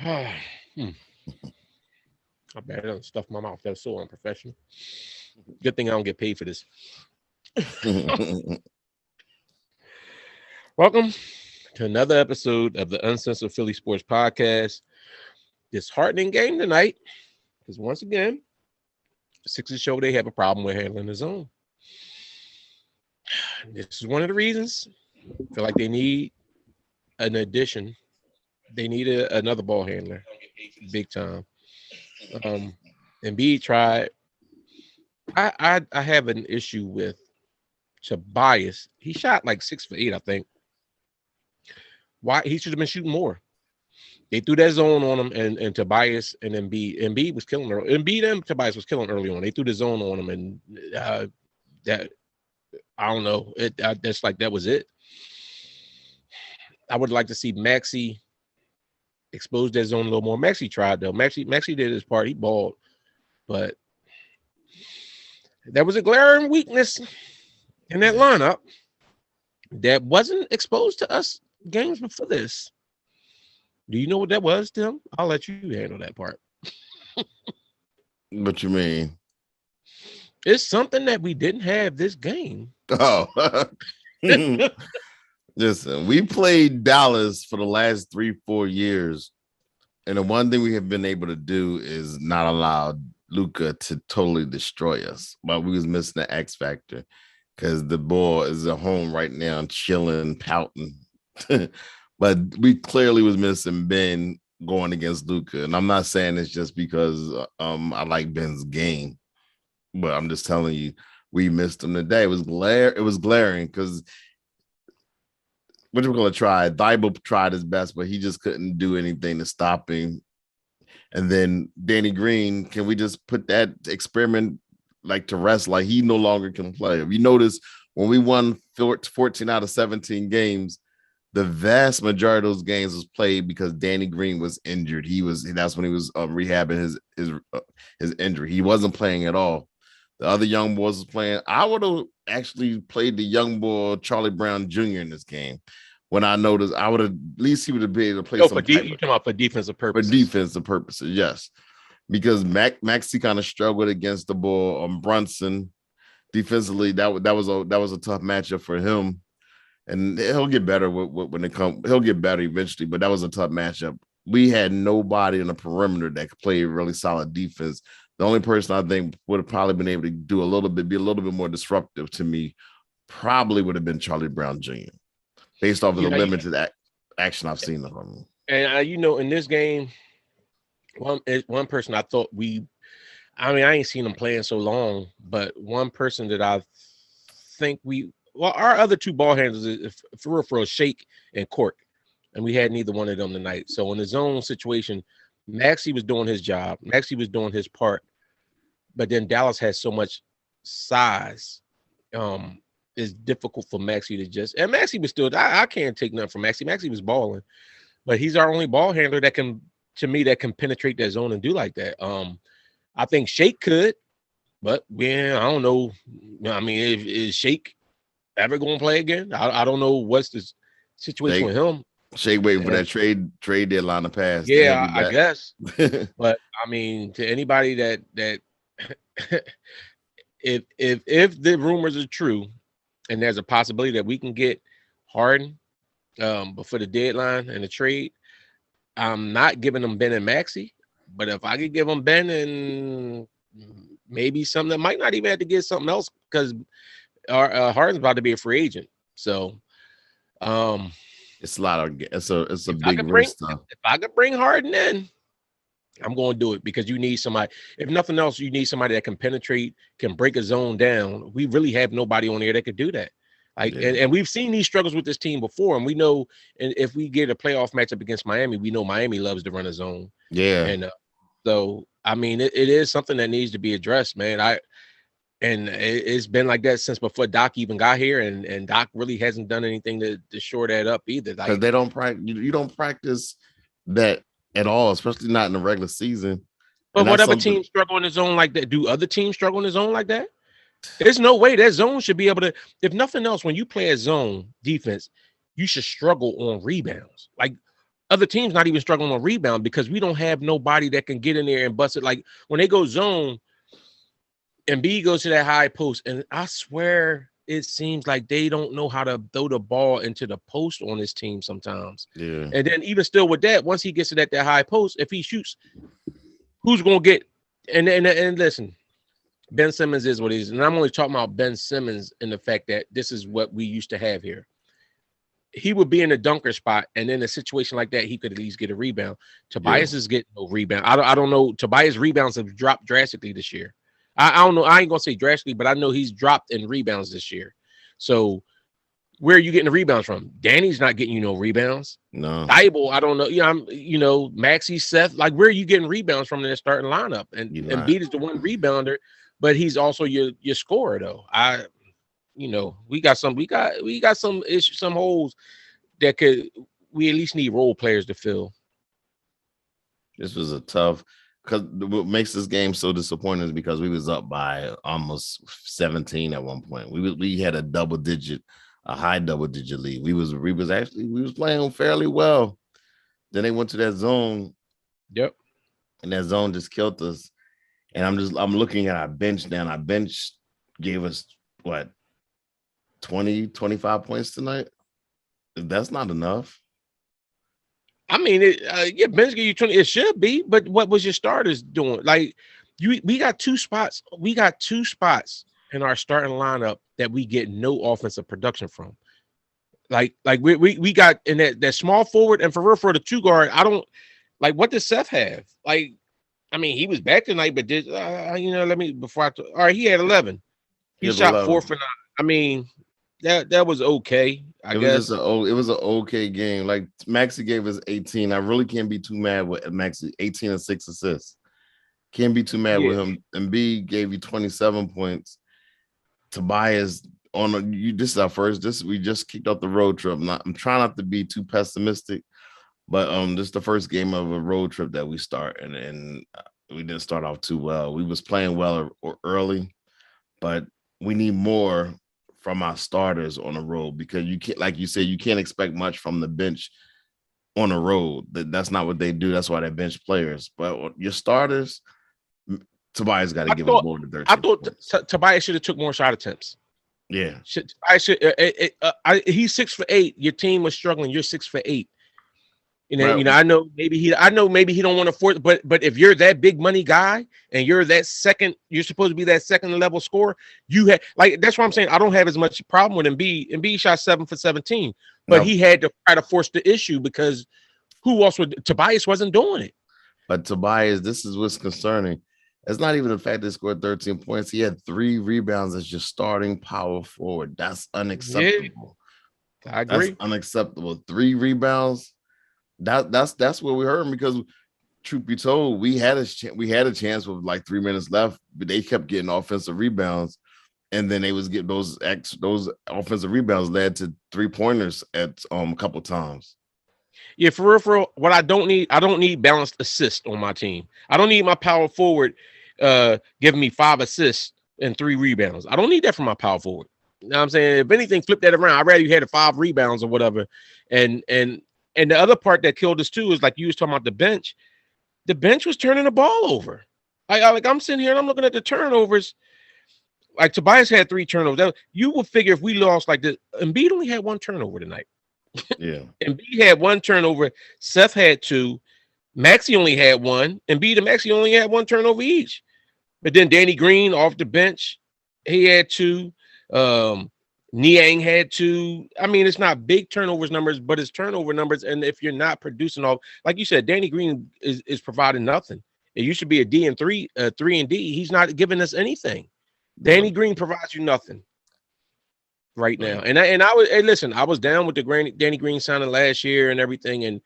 Hmm. I bet I done stuffed my mouth. That's so unprofessional. Good thing I don't get paid for this. Welcome to another episode of the Uncensored Philly Sports Podcast. Disheartening game tonight because once again, the Sixers show they have a problem with handling the zone. This is one of the reasons I feel like they need an addition. They need another ball handler, big time. Embiid tried. I have an issue with Tobias. He shot like 6 for 8, I think. Why he should have been shooting more. They threw that zone on him, and Tobias and Embiid was killing early. Embiid and Tobias was killing early on. They threw the zone on him, and that I don't know. That's like that was it. I would like to see Maxey expose that zone a little more. Maxey tried though. Maxey did his part. He balled, but there was a glaring weakness in that lineup that wasn't exposed to us games before this. Do you know what that was, Tim? I'll let you handle that part. What you mean? It's something that we didn't have this game. Oh, listen, we played Dallas for the last 3-4 years. And the one thing we have been able to do is not allow Luka to totally destroy us. But we was missing the X factor because the ball is at home right now, chilling, pouting. But we clearly was missing Ben going against Luka. And I'm not saying it's just because I like Ben's game, but I'm just telling you, we missed him today. It was glaring because what we're going to try. Thibault tried his best, but he just couldn't do anything to stop him. And then Danny Green, can we just put that experiment like to rest? Like he no longer can play. If you notice, when we won 14 out of 17 games, the vast majority of those games was played because Danny Green was injured. That's when he was rehabbing his injury. He wasn't playing at all. The other young boys was playing. I would have actually played the young boy Charlie Brown Jr. in this game. When I noticed, I would have at least he would have been able to play some. You talking about for defensive purposes? For defensive purposes, yes. Because Maxey kind of struggled against the ball. Brunson defensively, that was a tough matchup for him. And he'll get better when it comes. He'll get better eventually, but that was a tough matchup. We had nobody on the perimeter that could play really solid defense. The only person I think would have probably been able to be a little bit more disruptive to me probably would have been Charlie Brown Jr. based off of the limited action I've seen of him. And in this game, one person I thought I ain't seen him playing so long, but one person that I think our other two ball handlers is for Shake and Cork, and we had neither one of them tonight. So in the zone situation, Maxey was doing his job. Maxey was doing his part, but then Dallas has so much size. It's difficult for Maxey to just. And Maxey was still. I can't take nothing from Maxey. Maxey was balling, but he's our only ball handler that can penetrate that zone and do like that. I think Shake could, but I don't know. I mean, is Shake ever going to play again? I don't know what's the situation with him. Shake waiting for that trade deadline to pass. Yeah, I guess. But I mean, to anybody that if the rumors are true, and there's a possibility that we can get Harden before the deadline and the trade, I'm not giving them Ben and Maxey. But if I could give them Ben and maybe something that might not even have to get something else because Harden's about to be a free agent. So it's a lot of it's a big risk. If I could bring Harden in, I'm going to do it because you need somebody. If nothing else, you need somebody that can penetrate, can break a zone down. We really have nobody on there that could do that. And we've seen these struggles with this team before, and we know. And if we get a playoff matchup against Miami, we know Miami loves to run a zone. Yeah, and so I mean, it is something that needs to be addressed, man. It's been like that since before Doc even got here, and Doc really hasn't done anything to shore that up either. Because they don't practice. You don't practice that at all, especially not in the regular season. But whatever teams struggle in the zone like that, do other teams struggle in the zone like that? There's no way that zone should be able to. If nothing else, when you play a zone defense, you should struggle on rebounds. Like other teams not even struggling on rebound because we don't have nobody that can get in there and bust it. Like when they go zone, Embiid goes to that high post, and I swear it seems like they don't know how to throw the ball into the post on this team sometimes. Yeah. And then even still with that, once he gets it at that high post, if he shoots, who's gonna get? And listen, Ben Simmons is what he is, and I'm only talking about Ben Simmons and the fact that this is what we used to have here. He would be in the dunker spot, and in a situation like that, he could at least get a rebound. Tobias is getting no rebound. I don't know. Tobias' rebounds have dropped drastically this year. I don't know. I ain't gonna say drastically, but I know he's dropped in rebounds this year. So where are you getting the rebounds from? Danny's not getting you no rebounds. No. Thibault, I don't know. Maxey, Seth. Like, where are you getting rebounds from in the starting lineup? And Embiid is the one rebounder, but he's also your scorer though. We got some issues, some holes that we at least need role players to fill. This was a tough. Because what makes this game so disappointing is because we was up by almost 17 at one point. We had a high double digit lead. We was playing fairly well. Then they went to that zone. Yep. And that zone just killed us. And I'm looking at our bench now. And our bench gave us what 20, 25 points tonight. That's not enough. I mean, bench give you 20. It should be, but what was your starters doing? Like, we got two spots. We got two spots in our starting lineup that we get no offensive production from. Like we got in that small forward, and for the two guard. I don't like, what does Seth have? Like, I mean, he was back tonight, but he had 11. He shot 11. 4 for 9. I mean, that was okay. I guess it was an okay game. Like, Maxey gave us 18. I really can't be too mad with Maxey. 18 and 6 assists. Can't be too mad with him. Embiid gave you 27 points. Tobias this is our first. We just kicked off the road trip. I'm trying not to be too pessimistic, but this is the first game of a road trip that we start, and we didn't start off too well. We was playing well early, but we need more from our starters on the road, because you can't, like you said, you can't expect much from the bench on the road. That's not what they do. That's why they bench players. But your starters, Tobias got to give us more than 13. I thought Tobias should have took more shot attempts. Yeah, he's 6 for 8. Your team was struggling. You're 6 for 8. I know maybe he don't want to force, but if you're that big money guy and you're supposed to be that second level scorer, that's what I'm saying. I don't have as much problem with Embiid. Embiid shot 7 for 17, but he had to try to force the issue because who else would? Tobias wasn't doing it. But Tobias, this is what's concerning. It's not even the fact that he scored 13 points. He had 3 rebounds as your starting power forward. That's unacceptable. Yeah, I agree. That's unacceptable. 3 rebounds. That's where we hurt him, because truth be told, we had a chance with like 3 minutes left, but they kept getting offensive rebounds, and then they was getting those offensive rebounds led to 3-pointers at a couple times. Yeah, for real, what I don't need balanced assists on my team. I don't need my power forward giving me 5 assists and 3 rebounds. I don't need that from my power forward. You know what I'm saying? If anything, flip that around. I'd rather you had 5 rebounds or whatever. And the other part that killed us too is, like you was talking about the bench. The bench was turning the ball over. I'm sitting here and I'm looking at the turnovers. Like, Tobias had 3 turnovers. You would figure if we lost like this, Embiid only had 1 turnover tonight. Yeah. Embiid had 1 turnover. Seth had 2. Maxey only had 1. Embiid and Maxey only had 1 turnover each. But then Danny Green off the bench, he had 2. Niang had 2. I mean, it's not big turnovers numbers, but it's turnover numbers. And if you're not producing all, like you said, Danny Green is providing nothing. It used to be a D and 3, 3 and D. He's not giving us anything. Danny Green provides you nothing right now. And I was down with the Danny Green signing last year and everything, and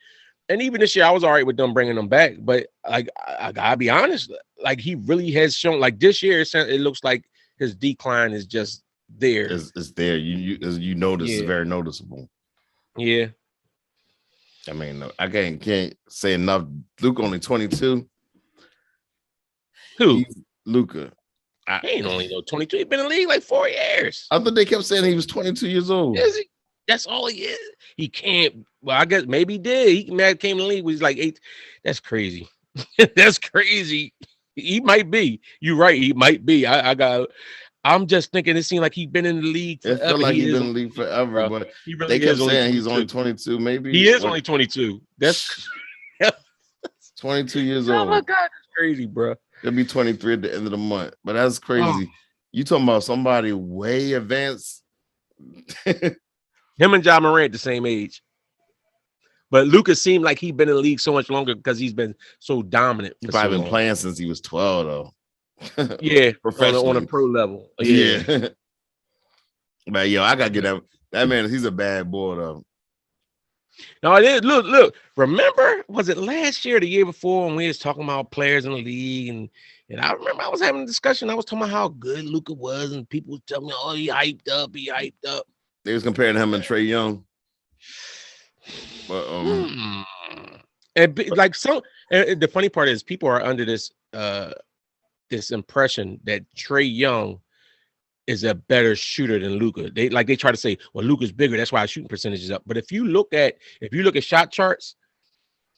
even this year I was all right with them bringing them back. But like, I gotta be honest, like, he really has shown, like, this year it looks like his decline is just there. It's there. You notice, it's very noticeable. Yeah. I mean, I can't say enough. Luka only 22. Who? Luka. He ain't only 22. He's been in the league like 4 years. I thought they kept saying he was 22 years old. Is he? That's all he is. He can't. Well, I guess maybe he did. He came in the league. Was like 8. That's crazy. That's crazy. He might be. You're right. He might be. I'm just thinking it seemed like he's been in the league It forever. felt like He he's is been in the league forever, bro. but He really they kept is only saying 22. he's only 22. Maybe He is only 22. That's 22 years oh old. my god, that's crazy, bro. He'll be 23 at the end of the month. But that's crazy. You talking about somebody way advanced? Him and John Morant the same age. But Luka seemed like he'd been in the league so much longer because he's been so dominant. He's probably been playing since he was 12, though. Yeah, professionally on a pro level. Yeah. But yo, I gotta get that man. He's a bad boy, though. No, it is. Look. Remember, was it last year, or the year before, when we was talking about players in the league, and I remember I was having a discussion. I was talking about how good Luka was, and people would tell me, "Oh, he hyped up." They was comparing him and Trae Young. But and like so, and the funny part is people are under this this impression that Trae Young is a better shooter than Luka. They try to say, well, Luka's bigger, that's why his shooting percentage is up. But if you look at shot charts,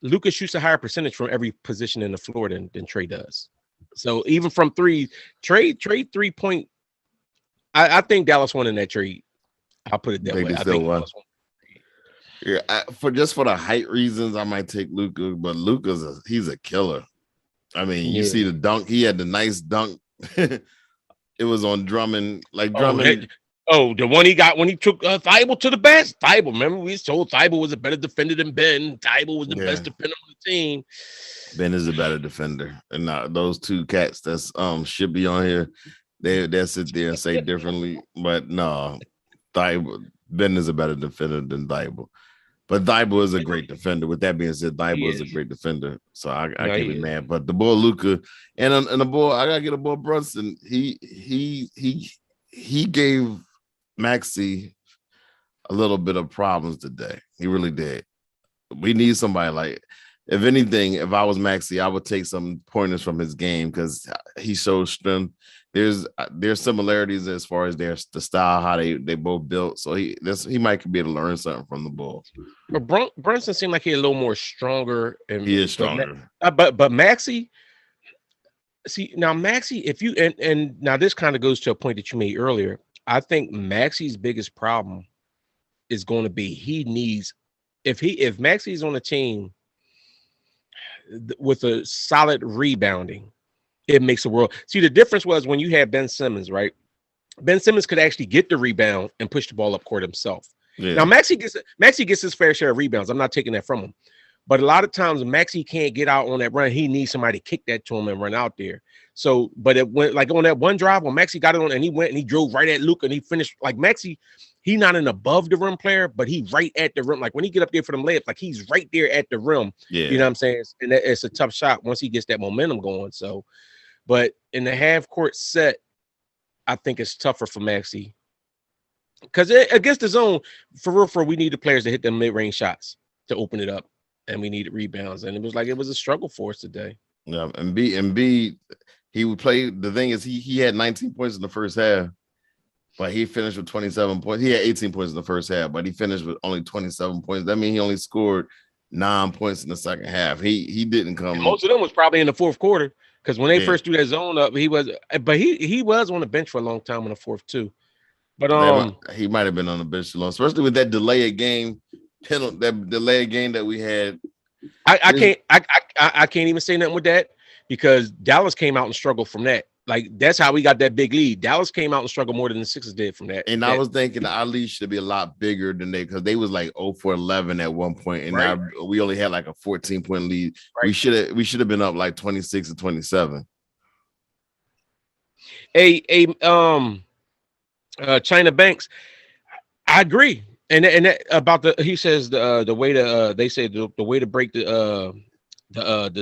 Luka shoots a higher percentage from every position in the floor than Trae does. So even from three, Trae 3-point. I think Dallas won in that trade. I'll put it that way. I think Dallas won. Yeah, for the height reasons, I might take Luka, but he's a killer. I mean, you see the dunk. He had the nice dunk. It was on Drummond, like Drummond. The one he got when he took Thibault to the best. Thibault, remember we told Thibault was a better defender than Ben. Thibault was the best defender on the team. Ben is a better defender, and those two cats that's should be on here. They sit there and say differently, but no, Ben is a better defender than Thibault. But Thibault is a great defender. With that being said, Thibault is a great defender. So I can't be mad. But the boy Luka and the boy, I gotta get a boy Brunson. He gave Maxey a little bit of problems today. He really did. We need somebody like, if anything, if I was Maxey, I would take some pointers from his game because he shows strength. There's similarities as far as the style, how they both built. So he might be able to learn something from the ball. But Brunson seemed like he's a little more stronger. He is stronger. But Maxey, see now Maxey, if you and now this kind of goes to a point that you made earlier. I think Maxey's biggest problem is going to be he needs if Maxey's on a team with a solid rebounding. It makes a world. See, the difference was when you had Ben Simmons, right? Ben Simmons could actually get the rebound and push the ball up court himself. Yeah. Now, Maxey gets his fair share of rebounds. I'm not taking that from him. But a lot of times, Maxey can't get out on that run. He needs somebody to kick that to him and run out there. So, but it went like on that one drive when Maxey got it on and he went and he drove right at Luka and he finished like Maxey. He's not an above the rim player, but he right at the rim. Like when he get up there for them layups, like he's right there at the rim. Yeah. You know what I'm saying? And it's a tough shot once he gets that momentum going. So, but in the half court set, I think it's tougher for Maxey because against the zone, for real, we need the players to hit them mid-range shots to open it up, and we needed rebounds. And it was a struggle for us today. Yeah, Embiid, he would play. The thing is, he had 19 points in the first half, but he finished with 27 points. He had 18 points in the first half, but he finished with only 27 points. That means he only scored 9 points in the second half. He didn't come. And most of them was probably in the fourth quarter. Because when they first threw that zone up, he was on the bench for a long time in the fourth too. But he might have been on the bench too long, especially with that delayed game penalty, that delayed game that we had. I can't even say nothing with that because Dallas came out and struggled from that. Like that's how we got that big lead. Dallas came out and struggled more than the Sixers did from that. And I was thinking our lead should be a lot bigger than because they was like 0-for-11 at one point, and now we only had like a 14-point lead. Right. We should have been up like 26-27. China Banks, I agree, and that, about he says the way to they say the way to break the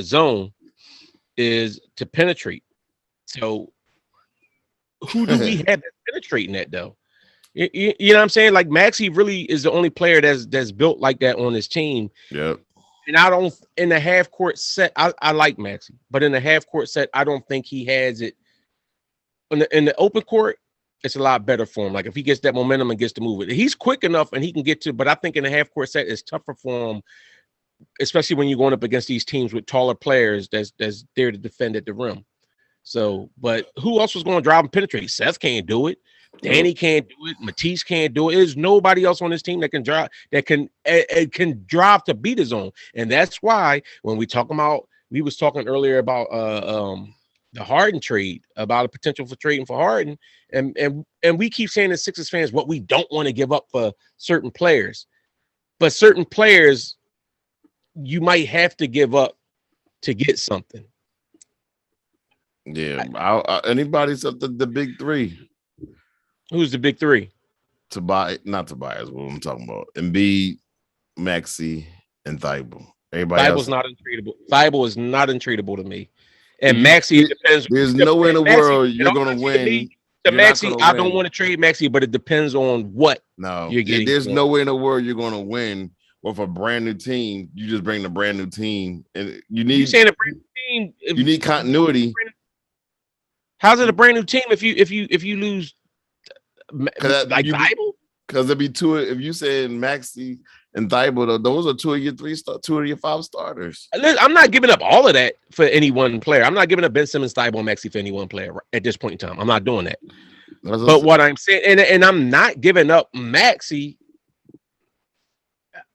zone is to penetrate. So who do we have that's penetrating that though? You know what I'm saying? Like Maxey really is the only player that's built like that on his team. Yep. And I don't in the half court set. I like Maxey, but in the half court set, I don't think he has it. In the open court, it's a lot better for him. Like if he gets that momentum and gets to move it, he's quick enough and he can get to. But I think in a half court set, it's tougher for him, especially when you're going up against these teams with taller players that's there to defend at the rim. So, but who else was going to drive and penetrate? Seth can't do it. Danny can't do it. Matisse can't do it. There's nobody else on this team that can drive, that can drive to beat his own. And that's why when we was talking earlier about the Harden trade, about a potential for trading for Harden, and we keep saying as Sixers fans what we don't want to give up for certain players, but certain players you might have to give up to get something. Yeah, anybody except the big three. Who's the big three? Not Tobias. What I'm talking about: Embiid, Maxey, and Thibault. Everybody Thibauld's else not untradeable. Thibault is not untradeable to me. And Maxey, it depends. There's nowhere in the world you're going to win. To Maxey, I don't want to trade Maxey, but it depends on what you're getting. There's nowhere in the world you're going to win with a brand new team. You just bring the brand new team, and you saying a brand new team. You need continuity. How's it a brand new team if you lose like Thibault? Because there'd be two. If you said Maxey and Thibault, those are two of your 5 starters. I'm not giving up all of that for any one player. I'm not giving up Ben Simmons, Thibault, and Maxey for any one player at this point in time. I'm not doing that. But what I'm saying, and I'm not giving up Maxey.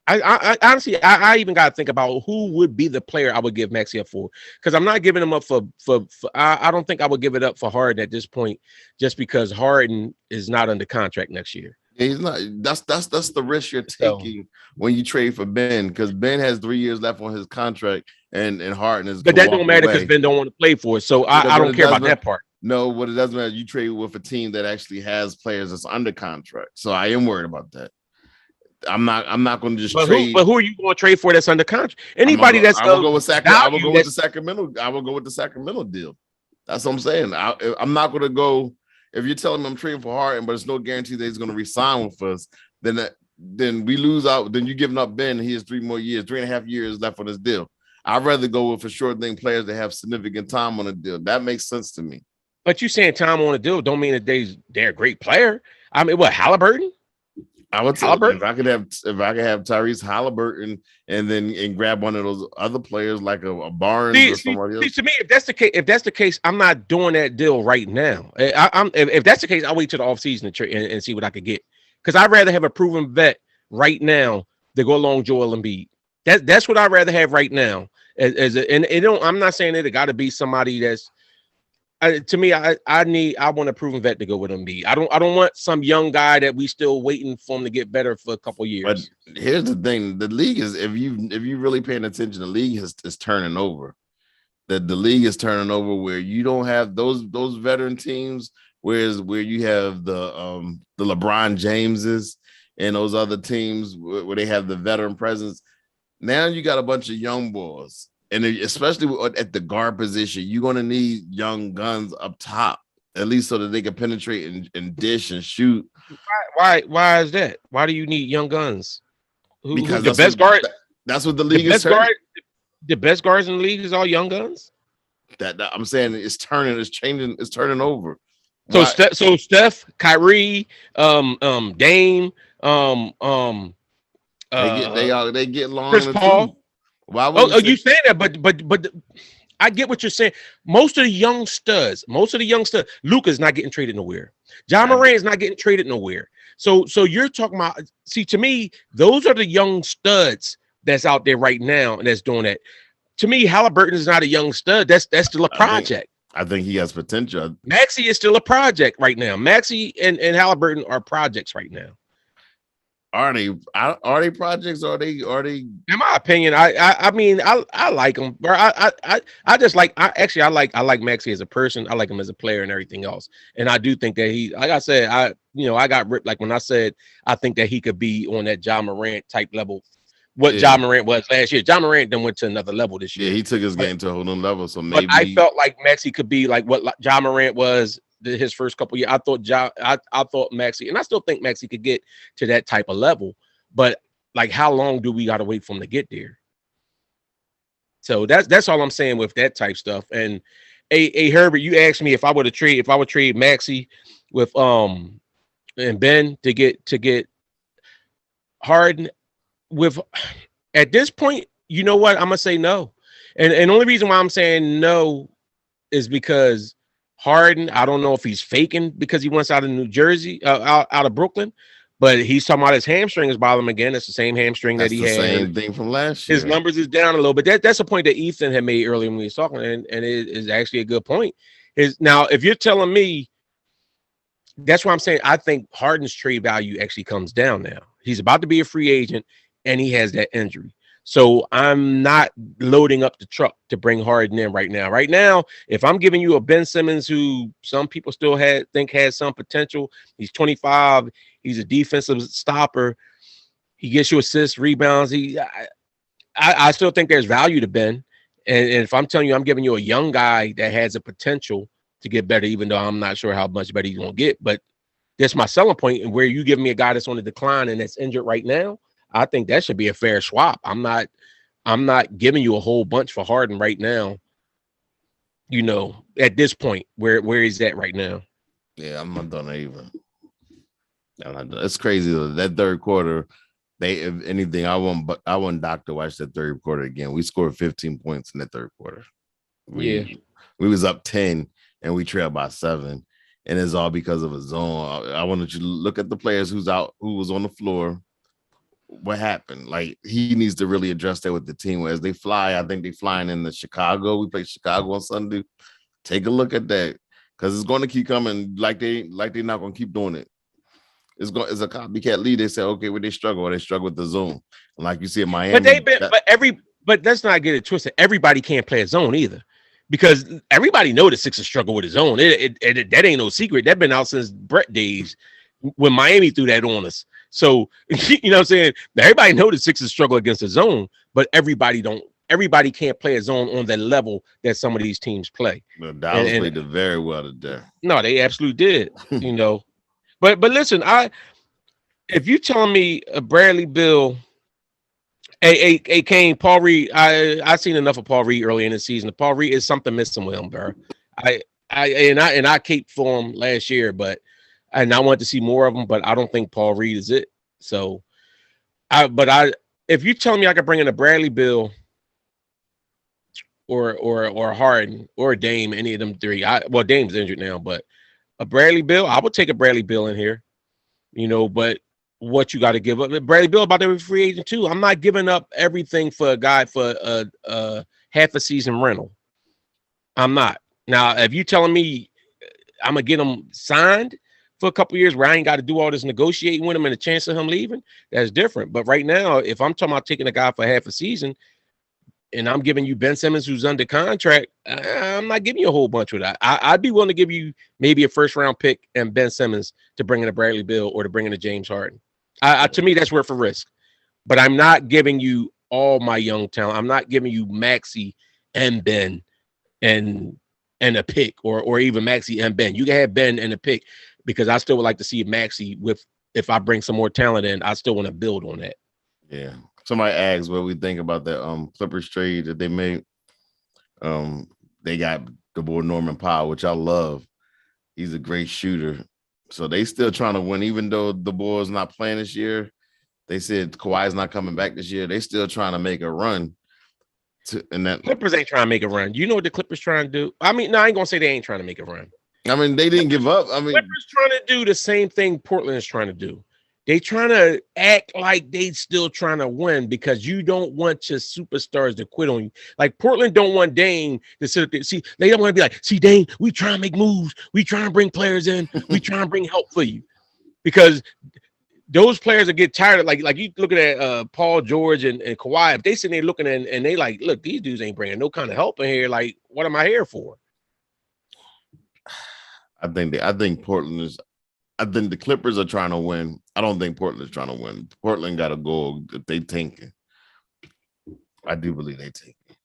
I honestly, I even got to think about who would be the player I would give Maxey up for, because I'm not giving him up for I don't think I would give it up for Harden at this point, just because Harden is not under contract next year. Yeah, he's not. That's the risk you're taking when you trade for Ben, because Ben has 3 years left on his contract, and Harden is. But that don't matter because Ben don't want to play for it, so I don't care about that part. No, what it doesn't matter. You trade with a team that actually has players that's under contract, so I am worried about that. I'm not going to just trade. But who are you going to trade for that's under contract? Anybody that's I will go with Sacramento. I will go with the Sacramento. I will go with the Sacramento deal. That's what I'm saying. I'm not going to go. If you're telling me I'm trading for Harden, but there's no guarantee that he's going to resign with us, then we lose out. Then you're giving up Ben. He has 3.5 years left on his deal. I'd rather go with for sure thing players that have significant time on a deal. That makes sense to me. But you saying time on a deal don't mean that they're a great player. I mean, what, Halliburton? I would say if I could have Tyrese Halliburton and grab one of those other players like a Barnes or somebody else. To me, if that's the case, I'm not doing that deal right now. If that's the case, I'll wait till the offseason and see what I could get. Because I'd rather have a proven vet right now to go along Joel Embiid. That's what I'd rather have right now. I'm not saying that it got to be somebody that's. To me, I want a proven vet to go with Embiid. I don't want some young guy that we still waiting for him to get better for a couple years. But here's the thing: the league is, if you really paying attention, the league is turning over. The league is turning over where you don't have those veteran teams, where you have the LeBron Jameses and those other teams where they have the veteran presence. Now you got a bunch of young boys. And especially at the guard position, you're going to need young guns up top, at least so that they can penetrate and dish and shoot. Why is that? Why do you need young guns? Because the best guard. That's what the league is turning. The best guards in the league is all young guns. That I'm saying it's turning, it's changing, it's turning over. So Steph, Kyrie, Dame, they get long. Chris Paul. Why would you saying that? But I get what you're saying. Most of the young studs, Luka's not getting traded nowhere. John Moran is not getting traded nowhere. So you're talking about. See, to me, those are the young studs that's out there right now and that's doing that. To me, Halliburton is not a young stud. That's still a project. I think he has potential. Maxey is still a project right now. Maxey and Halliburton are projects right now. Are they projects? Are they? In my opinion, I mean, I like him, bro. I just like. I like Maxey as a person. I like him as a player and everything else. And I do think that he, like I said, I got ripped. Like when I said I think that he could be on that John Morant type level. What John Morant was last year. John Morant then went to another level this year. Yeah, he took his game to a whole new level. So maybe I felt like Maxey could be like what John Morant was his first couple years. I thought Maxey, and I still think Maxey could get to that type of level, but like how long do we gotta wait for him to get there? So that's all I'm saying with that type stuff. And a Herbert, you asked me if I would trade Maxey and Ben to get Harden with at this point, you know what? I'm gonna say no. And the only reason why I'm saying no is because Harden, I don't know if he's faking because he wants out of New Jersey, out of Brooklyn, but he's talking about his hamstring is bothering him again. It's the same hamstring that That's he the had. same thing from last His year. numbers is down a little, but that's a point that Ethan had made earlier when he was talking, and it is actually a good point. Is now if you're telling me, that's why I'm saying I think Harden's trade value actually comes down now. He's about to be a free agent, and he has that injury. So I'm not loading up the truck to bring Harden in right now. Right now, if I'm giving you a Ben Simmons who some people still think has some potential, he's 25, he's a defensive stopper, he gets you assists, rebounds. I still think there's value to Ben. And if I'm telling you I'm giving you a young guy that has a potential to get better, even though I'm not sure how much better he's going to get, but that's my selling point. And where you give me a guy that's on the decline and that's injured right now, I think that should be a fair swap. I'm not giving you a whole bunch for Harden right now. You know, at this point, where he's at right now. Yeah, I'm not done either. It's crazy though. That third quarter, if anything, I want Doc to watch that third quarter again. We scored 15 points in the third quarter. We was up 10 and we trailed by 7. And it's all because of a zone. I wanted you to look at the players who was on the floor. What happened? Like, he needs to really address that with the team. As they fly, I think they're flying into Chicago. We play Chicago on Sunday. Take a look at that, because it's going to keep coming. Like they're not going to keep doing it. It's a copycat lead. They say, okay, they struggle with the zone. And like you see in Miami, but let's not get it twisted. Everybody can't play a zone either, because everybody know the Sixers struggle with his zone. That ain't no secret. That's been out since Brett days when Miami threw that on us. So, you know what I'm saying? Everybody know the Sixers struggle against the zone, but everybody don't. Everybody can't play a zone on the level that some of these teams play. Well, Dallas played it very well today. No, they absolutely did. You know, but listen, if you telling me a Bradley Beal, a Kane, Paul Reed, I seen enough of Paul Reed early in the season. Paul Reed is something missing with him, bro. I caped for him last year, but. And I want to see more of them, but I don't think Paul Reed is it. So, if you tell me I could bring in a Bradley Beal or Harden or Dame, any of them three, Dame's injured now, but a Bradley Beal, I would take a Bradley Beal in here, you know. But what you got to give up, Bradley Beal about to be a free agent too. I'm not giving up everything for a guy for a half a season rental. I'm not. Now, if you telling me I'm gonna get him signed for a couple of years where I ain't got to do all this negotiating with him and the chance of him leaving, that's different. But right now, if I'm talking about taking a guy for half a season and I'm giving you Ben Simmons who's under contract, I'm not giving you a whole bunch of that. I'd be willing to give you maybe a first round pick and Ben Simmons to bring in a Bradley Beal or to bring in a James Harden. To me, that's worth a risk. But I'm not giving you all my young talent. I'm not giving you Maxey and Ben and a pick or even Maxey and Ben. You can have Ben and a pick, because I still would like to see Maxey if I bring some more talent in. I still want to build on that. Yeah. Somebody asked what we think about that Clippers trade that they made. They got the boy Norman Powell, which I love. He's a great shooter. So they still trying to win, even though the boy's not playing this year. They said Kawhi's not coming back this year. They still trying to make a run. Clippers ain't trying to make a run. You know what the Clippers trying to do? I mean, no, I ain't gonna say they ain't trying to make a run. I mean, they didn't give up. I mean, Clippers trying to do the same thing Portland is trying to do. They trying to act like they still trying to win because you don't want your superstars to quit on you. Like Portland don't want Dame to sit there. See, they don't want to be like, see, Dame, we trying to make moves. We trying to bring players in. We trying to bring help for you. Because those players will get tired of like you looking at Paul George and Kawhi. If they sitting there looking at and they like, look, these dudes ain't bringing no kind of help in here. Like, what am I here for? I think the Clippers are trying to win. I don't think Portland is trying to win. Portland got a goal if they tanking. I do believe they tanking.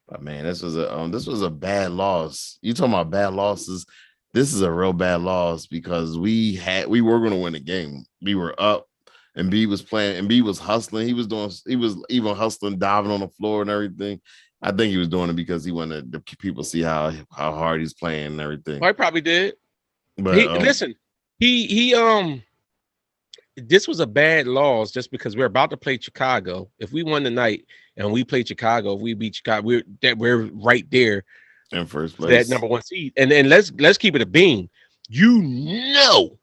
But man, this was a bad loss. You talking about bad losses? This is a real bad loss because we were going to win the game. We were up. Embiid was playing. Embiid was hustling. He was even hustling, diving on the floor and everything. I think he was doing it because he wanted the people to see how hard he's playing and everything. I probably did. But Listen, he this was a bad loss just because we're about to play Chicago. If we won tonight and we play Chicago, if we beat Chicago, we're right there in first for that place, number 1 seed. And then let's keep it a beam. You know,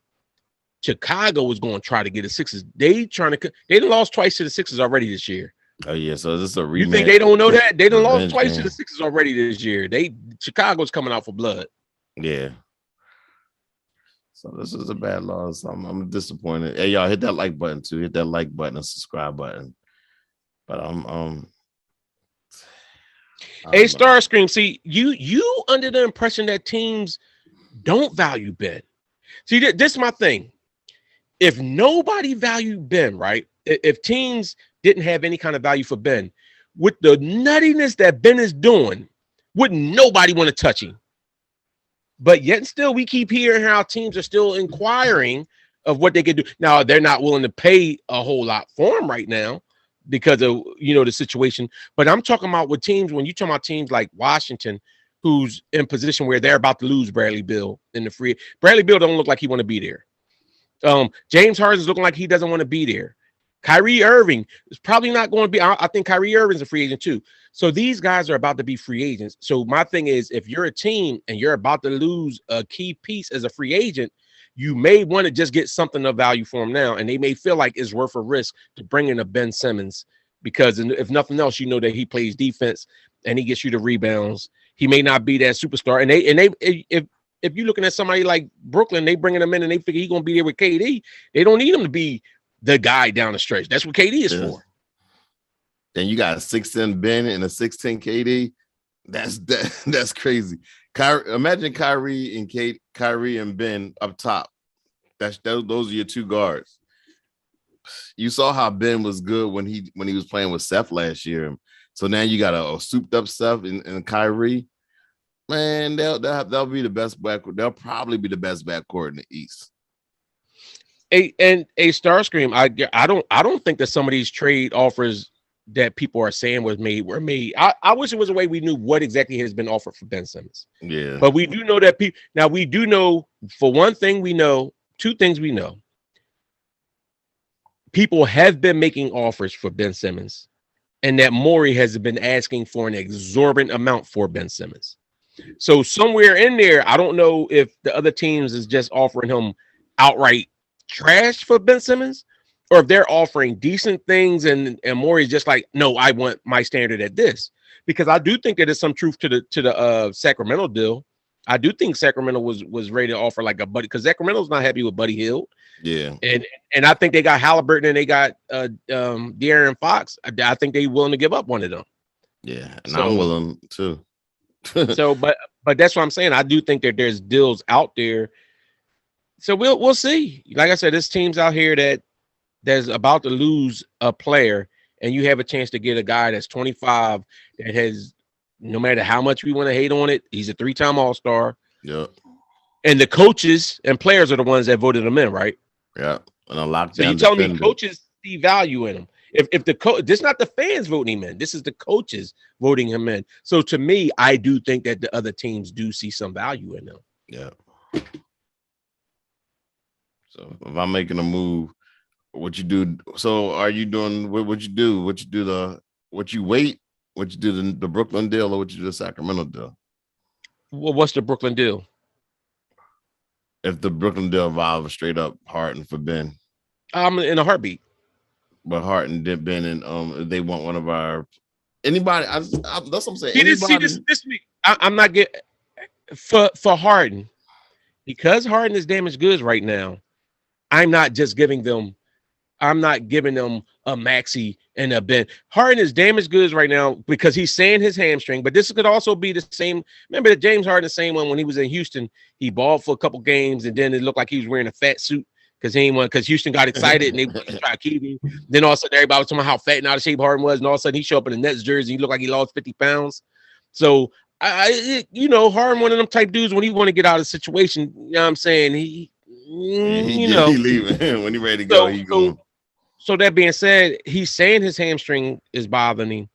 Chicago was going to try to get the Sixers. They done lost twice to the Sixers already this year. Oh yeah, so is this a rematch? You think they don't know that? They done lost Revenge twice game. to the Sixers already this year. Chicago's coming out for blood. Yeah. So this is a bad loss. I'm disappointed. Hey, y'all, hit that like button too. Hit that like button and subscribe button. But Hey, Starscream. See, you under the impression that teams don't value Ben. See, this is my thing. If nobody valued Ben, right? If teams didn't have any kind of value for Ben, with the nuttiness that Ben is doing, wouldn't nobody want to touch him? But yet still, we keep hearing how teams are still inquiring of what they could do. Now, they're not willing to pay a whole lot for him right now because of, the situation. But I'm talking about with teams, when you talk about teams like Washington, who's in position where they're about to lose Bradley Beal in the free. Bradley Beal don't look like he want to be there. James Harden's looking like he doesn't want to be there. Kyrie Irving is probably not going to be. I think Kyrie Irving's a free agent too. So these guys are about to be free agents. So my thing is, if you're a team and you're about to lose a key piece as a free agent, you may want to just get something of value for him now, and they may feel like it's worth a risk to bring in a Ben Simmons because if nothing else, you know that he plays defense and he gets you the rebounds. He may not be that superstar, and if you're looking at somebody like Brooklyn, they bringing him in and they figure he's gonna be there with KD. They don't need him to be the guy down the stretch. That's what KD is for. Then you got a 6'10" Ben and a 6'10" KD. That's crazy. Imagine Kyrie and Ben up top. Those are your two guards. You saw how Ben was good when he was playing with Seth last year. So now you got a souped up Seth and Kyrie. Man, they'll be the best backcourt. They'll probably be the best backcourt in the East. A Starscream. I don't think that some of these trade offers that people are saying were made. I wish it was a way we knew what exactly has been offered for Ben Simmons. Yeah, but we do know that people. Now we do know for one thing we know, two things we know. People have been making offers for Ben Simmons, and that Morey has been asking for an exorbitant amount for Ben Simmons. So somewhere in there, I don't know if the other teams is just offering him outright trash for Ben Simmons, or if they're offering decent things and Morey's just like, no, I want my standard at this. Because I do think that there's some truth to the Sacramento deal. I do think Sacramento was ready to offer like a Buddy, because Sacramento's not happy with Buddy Hield. Yeah, and I think they got Halliburton and they got De'Aaron Fox. I think they willing to give up one of them. Yeah, and I'm willing to. So, but that's what I'm saying. I do think that there's deals out there. So we'll see. Like I said, there's teams out here that's about to lose a player, and you have a chance to get a guy that's 25 that has, no matter how much we want to hate on it, he's a 3-time All-Star. Yeah. And the coaches and players are the ones that voted him in, right? Yeah. And a lockdown. So you tell me coaches see value in him. If the coach, this is not the fans voting him in. This is the coaches voting him in. So to me, I do think that the other teams do see some value in him. Yeah. So if I'm making a move, what you do? So are you doing what you do? What you do what you wait? What you do the Brooklyn deal, or what you do the Sacramento deal? Well, what's the Brooklyn deal? If the Brooklyn deal involves straight up Harden for Ben, I'm in a heartbeat. But Harden did Ben, and they want one of our anybody. That's what I'm saying. See this week. I'm not getting for Harden, because Harden is damaged goods right now. I'm not giving them a Maxey and a Ben. Harden is damaged goods right now because he's saying his hamstring, but this could also be the same. Remember that James Harden, the same one when he was in Houston, he balled for a couple games and then it looked like he was wearing a fat suit because Houston got excited and they tried to keep him. Then all of a sudden everybody was talking about how fat and out of shape Harden was, and all of a sudden he showed up in a Nets jersey. He looked like he lost 50 pounds. So Harden, one of them type dudes, when he want to get out of the situation, you know what I'm saying? He leaving when he ready to go. He going. So that being said, he's saying his hamstring is bothering him,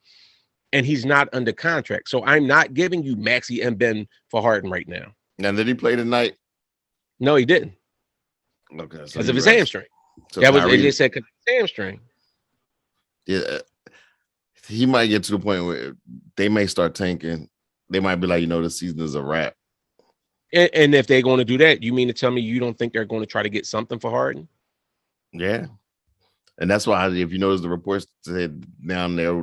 and he's not under contract. So I'm not giving you Maxey and Ben for Harden right now. Now, did he play tonight? No, he didn't. Okay, so Because of his hamstring. So That was Tyrese, they said because of his hamstring. yeah, he might get to the point where they may start tanking. They might be like, the season is a wrap. And if they're going to do that, you mean to tell me you don't think they're going to try to get something for Harden? Yeah. And that's why, if you notice, the reports said down there,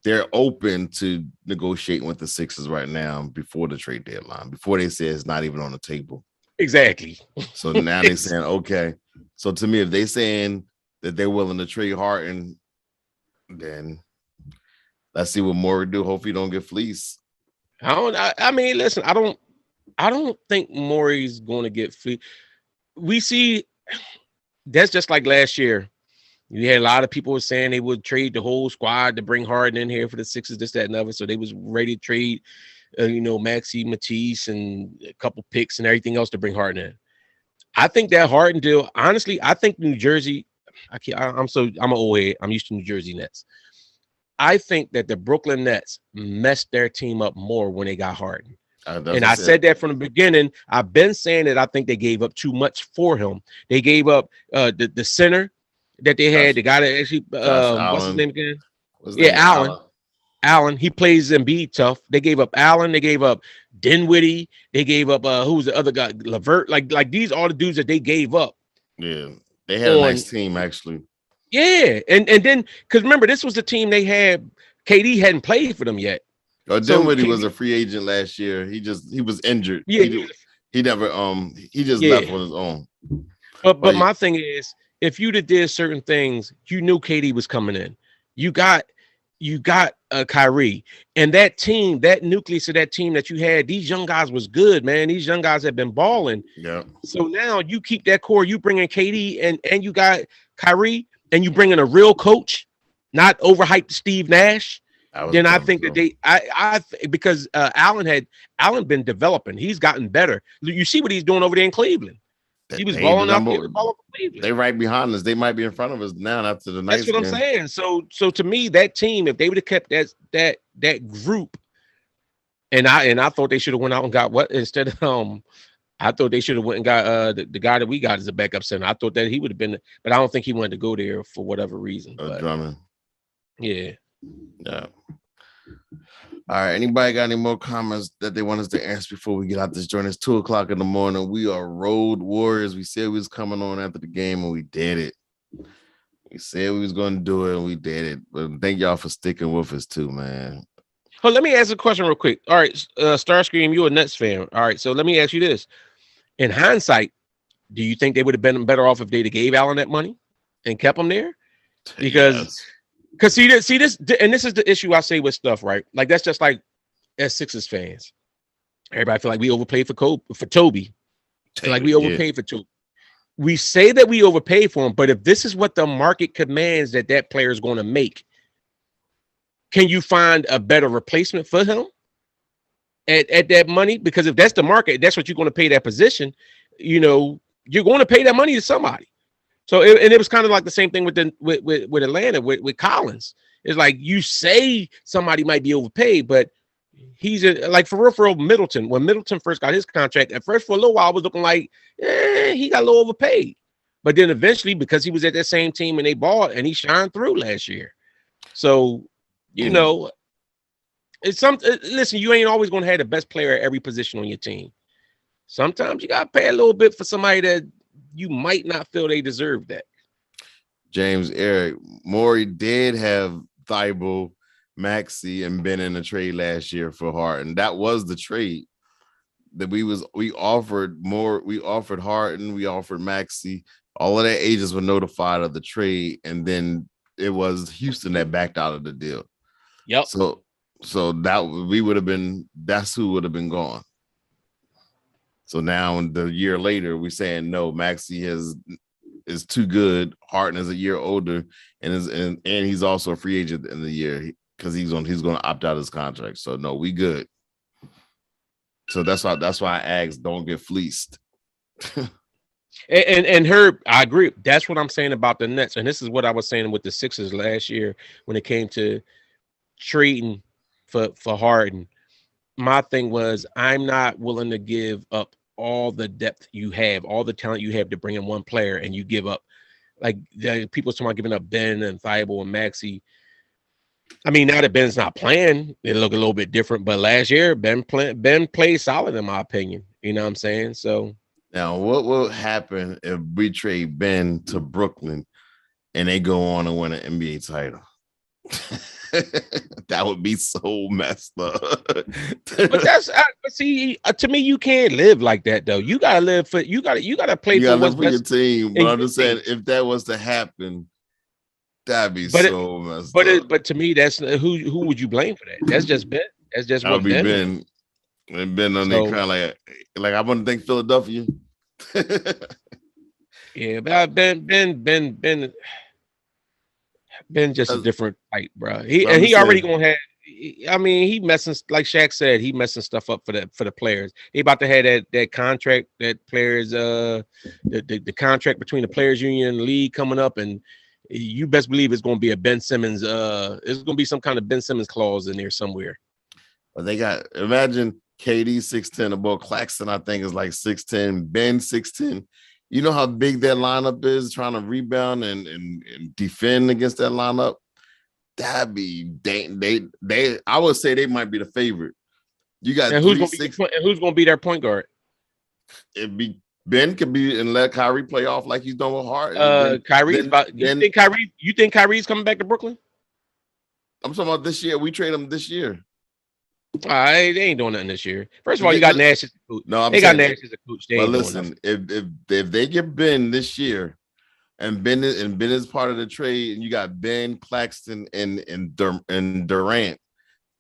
they're open to negotiating with the Sixers right now before the trade deadline, before they say it's not even on the table. Exactly. So now they're saying, okay. So to me, if they're saying that they're willing to trade Harden, then let's see what Morey do. Hopefully, don't get fleeced. I mean, listen, I don't think Morey's going to get fleeced. We see that's just like last year. You had a lot of people saying they would trade the whole squad to bring Harden in here for the Sixers, this, that, and other. So they was ready to trade, Maxey, Matisse, and a couple picks and everything else to bring Harden in. I think that Harden deal, honestly, I think New Jersey. I'm an old head. I'm used to New Jersey Nets. I think that the Brooklyn Nets messed their team up more when they got Harden. And I said that from the beginning. I've been saying that I think they gave up too much for him. They gave up the center that they had, the guy that actually what's his name again? Allen. Allen. He plays Embiid tough. They gave up Allen. They gave up Dinwiddie. They gave up who was the other guy? Levert. Like these are the dudes that they gave up. Yeah, they had a nice team actually. Yeah, and then because remember this was the team they had. KD hadn't played for them yet. Dinwiddie was a free agent last year. He was injured. Yeah, he never he just left on his own. But my thing is, if you'd have did certain things, you knew KD was coming in. You got Kyrie, and that team, that nucleus of that team that you had, these young guys was good, man. These young guys have been balling. Yeah. So now you keep that core. You bring in KD, and you got Kyrie, and you bring in a real coach, not overhyped Steve Nash. Then I think that because Allen been developing. He's gotten better. You see what he's doing over there in Cleveland. He was balling out there. They right behind us. They might be in front of us now after the night. That's what I'm saying. So to me, that team, if they would have kept that group, and I thought they should have went out and got what instead of I thought they should have went and got the guy that we got as a backup center. I thought that he would have been, but I don't think he wanted to go there for whatever reason. Drummond. Yeah. Yeah. All right. Anybody got any more comments that they want us to answer before we get out this joint? It's 2:00 in the morning. We are road warriors. We said we was coming on after the game and we did it. We said we was going to do it and we did it. But thank y'all for sticking with us too, man. Oh, let me ask a question real quick. All right, Starscream, you're a Nets fan. All right, so let me ask you this. In hindsight, do you think they would have been better off if they gave Allen that money and kept him there? Because see this, and this is the issue I say with stuff, right? Like that's just like as Sixers fans. Everybody feel like we overpaid for Toby. Like we overpaid for Toby. We say that we overpaid for him, but if this is what the market commands that player is going to make, can you find a better replacement for him at that money? Because if that's the market, that's what you're going to pay that position. You're going to pay that money to somebody. So it was kind of like the same thing with Atlanta with Collins. It's like you say somebody might be overpaid, but he's like for real, Middleton. When Middleton first got his contract, at first for a little while, it was looking like he got a little overpaid. But then eventually, because he was at that same team and they bought, and he shined through last year. So it's listen, you ain't always gonna have the best player at every position on your team. Sometimes you gotta pay a little bit for somebody that you might not feel they deserve that. James Eric Morey did have Thibault, Maxey, and Ben in a trade last year for Harden. That was the trade that we offered more. We offered Harden, we offered Maxey. All of their agents were notified of the trade, and then it was Houston that backed out of the deal. Yep. So that's who would have been gone. So now the year later, we're saying no, Maxey is too good. Harden is a year older, and he's also a free agent in the year because he's going to opt out of his contract. So no, we good. So that's why I asked, don't get fleeced. And Herb, I agree. That's what I'm saying about the Nets, and this is what I was saying with the Sixers last year when it came to trading for Harden. My thing was I'm not willing to give up all the depth you have, all the talent you have to bring in one player, and you give up like people talking about giving up Ben and Thibault and Maxey. I mean, now that Ben's not playing, it look a little bit different. But last year, Ben played solid in my opinion. You know what I'm saying? So now, what will happen if we trade Ben to Brooklyn and they go on and win an NBA title? That would be so messed up. But that's see, to me, you can't live like that though. You gotta live for you gotta play for what's best for your team. But I'm just saying, if that was to happen, that'd be so messed up. But to me, that's who would you blame for that? That's just Ben. That's just what Ben. Ben. And Ben on there crying like I want to thank Philadelphia. Yeah, but Ben just a different type, bro. He already gonna have. I mean, he messing, like Shaq said, he messing stuff up for the players. They about to have that contract, that players the contract between the players union and the league coming up, and you best believe it's gonna be a Ben Simmons. It's gonna be some kind of Ben Simmons clause in there somewhere. Well, they got, imagine KD 6'10", about Claxton, I think is like 6'10", Ben 6'10". You know how big that lineup is trying to rebound and defend against that lineup? That'd be they I would say they might be the favorite. You got who's gonna be their point guard? It'd be Ben could be and let Kyrie play off like he's done with Harden. You think Kyrie's coming back to Brooklyn? I'm talking about this year. We trade him this year. They ain't doing nothing this year. First of all, you got Nash as a coach. No, they got Nash as a coach. But listen, if they get Ben this year, and Ben is part of the trade, and you got Ben, Claxton, and Durant,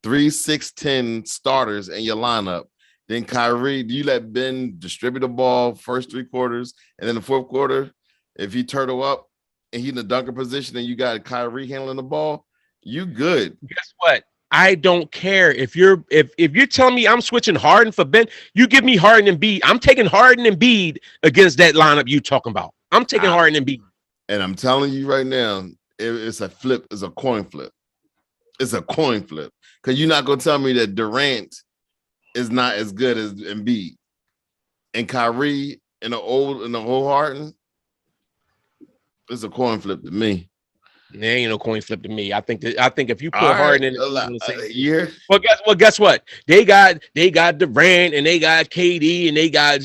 3, 6, 10 starters in your lineup. Then Kyrie, do you let Ben distribute the ball first 3 quarters, and then the fourth quarter, if he turtle up and he's in the dunker position, and you got Kyrie handling the ball, you good. Guess what? I don't care if you're telling me I'm switching Harden for Ben. You give me Harden and Embiid. I'm taking Harden and Embiid against that lineup you talking about. I'm taking Harden and Embiid. And I'm telling you right now, it's a flip. It's a coin flip. It's a coin flip because you're not gonna tell me that Durant is not as good as Embiid and Kyrie and the whole Harden. It's a coin flip to me. There ain't no coin flip to me. I think if you put Harden in the year, guess what? They got Durant and they got KD and they got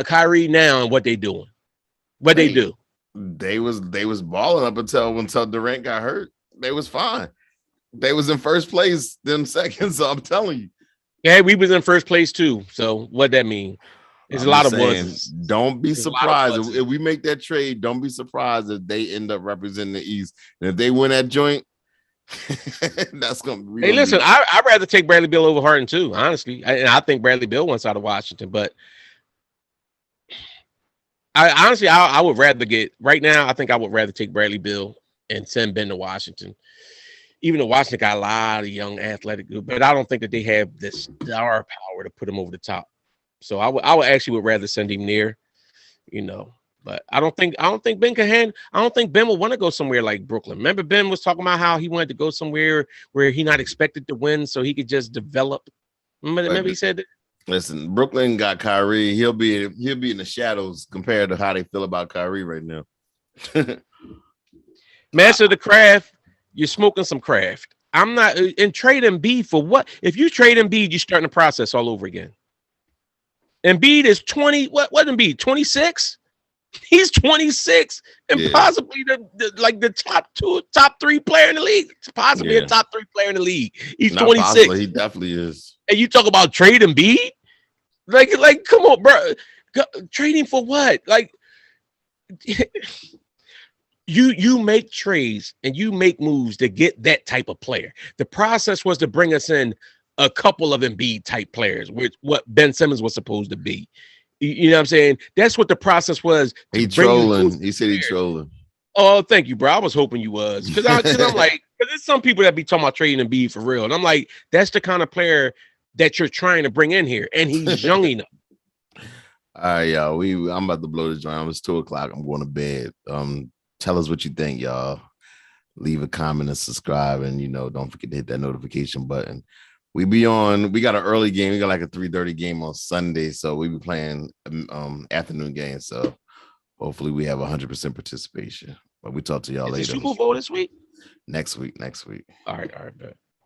Kyrie now, and what they doing? What they do? They was balling up until Durant got hurt. They was fine. They was in first place, then second. So I'm telling you. Yeah, we was in first place too. So what that mean? There's a lot of ones. Don't be surprised if we make that trade. Don't be surprised if they end up representing the East. And if they win that joint, that's gonna be. Hey, listen, I'd rather take Bradley Beal over Harden too, honestly. I think Bradley Beal wants out of Washington, but I would rather get right now. I think I would rather take Bradley Beal and send Ben to Washington. Even though Washington got a lot of young athletic group, but I don't think that they have the star power to put him over the top. So I would actually rather send him near, but I don't think Ben can handle. I don't think Ben will want to go somewhere like Brooklyn. Remember, Ben was talking about how he wanted to go somewhere where he not expected to win, so he could just develop. Remember he said that. Listen, Brooklyn got Kyrie. He'll be in the shadows compared to how they feel about Kyrie right now. Master of the craft, you're smoking some craft. I'm not in trade Embiid for what? If you trade Embiid, you're starting the process all over again. Embiid is 20. What Embiid? 26. He's 26 and possibly the top 3 player in the league. Possibly a top 3 player in the league. He's not 26. Possibly, he definitely is. And you talk about trade Embiid? Like, come on, bro. Trading for what? Like, you make trades and you make moves to get that type of player. The process was to bring us in a couple of Embiid type players, which what Ben Simmons was supposed to be. You know what I'm saying? That's what the process was. He trolling. He said he trolling. Oh, thank you, bro. I was hoping you was. Because I'm like, because there's some people that be talking about trading Embiid for real. And I'm like, that's the kind of player that you're trying to bring in here. And he's young enough. All right, y'all. I'm about to blow this joint. It's 2:00. I'm going to bed. Tell us what you think, y'all. Leave a comment and subscribe. And, don't forget to hit that notification button. We got an early game. We got like a 3:30 game on Sunday, so we be playing afternoon games. So hopefully we have 100% participation. But we talk to y'all Is later. the Super Bowl this week? Next week. All right, bet.